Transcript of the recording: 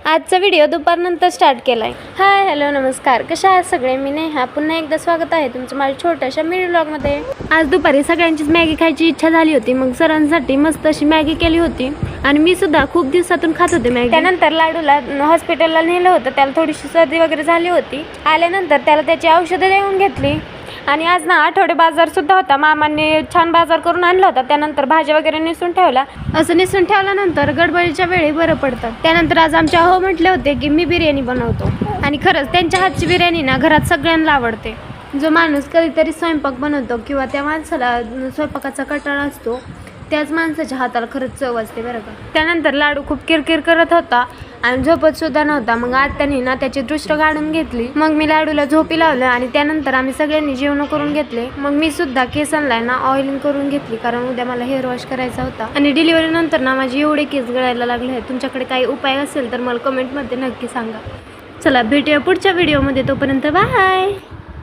आजचा व्हिडिओ दुपारनंतर स्टार्ट केला आहे. हाय हॅलो नमस्कार, कशा आहात सगळे. मी नेहा पुन्हा एकदा स्वागत आहे तुमचं माझ्या छोट्याशा मिनी व्लॉगमध्ये. आज दुपारी सगळ्यांचीच मॅगी खायची इच्छा झाली होती, मग सरांसाठी मस्त अशी मॅगी केली होती आणि मी सुद्धा खूप दिवसातून खात होते मॅगी. त्यानंतर लाडूला हॉस्पिटलला नेलं होतं, त्याला थोडीशी सर्दी वगैरे झाली होती. आल्यानंतर त्याला त्याची औषधं देऊन घेतली आणि आज ना आठवडे बाजार सुद्धा होता. मामांनी छान बाजार करून आणला होता. त्यानंतर भाज्या वगैरे निसून ठेवला. असं निसून ठेवल्यानंतर गडबडीच्या वेळी बरं पडतं. त्यानंतर आज आमच्या हो म्हटले होते की मी बिर्याणी बनवतो आणि खरंच त्यांच्या हातची बिर्याणी ना घरात सगळ्यांना आवडते. जो माणूस कधीतरी स्वयंपाक बनवतो किंवा त्या माणसाला स्वयंपाकाचा कंटाळा असतो त्याच माणसाच्या हाताला खरंच चव असते बरं का. त्यानंतर लाडू खूप किरकिर करत होता आणि झोपत सुद्धा नव्हता. मग आत्याने ना त्याची दृष्ट काढून घेतली. मग मी लाडूला झोपी लावलं आणि त्यानंतर आम्ही सगळ्यांनी जेवण करून घेतले. मग मी सुद्धा केसांना ना ऑइलिंग करून घेतली, कारण उद्या मला हेअर वॉश करायचा होता. आणि डिलिव्हरी नंतर ना माझे एवढे केस गळायला लागले आहेत. तुमच्याकडे काही उपाय असेल तर मला कमेंटमध्ये नक्की सांगा. चला भेटूया पुढच्या व्हिडिओमध्ये, तोपर्यंत बाय.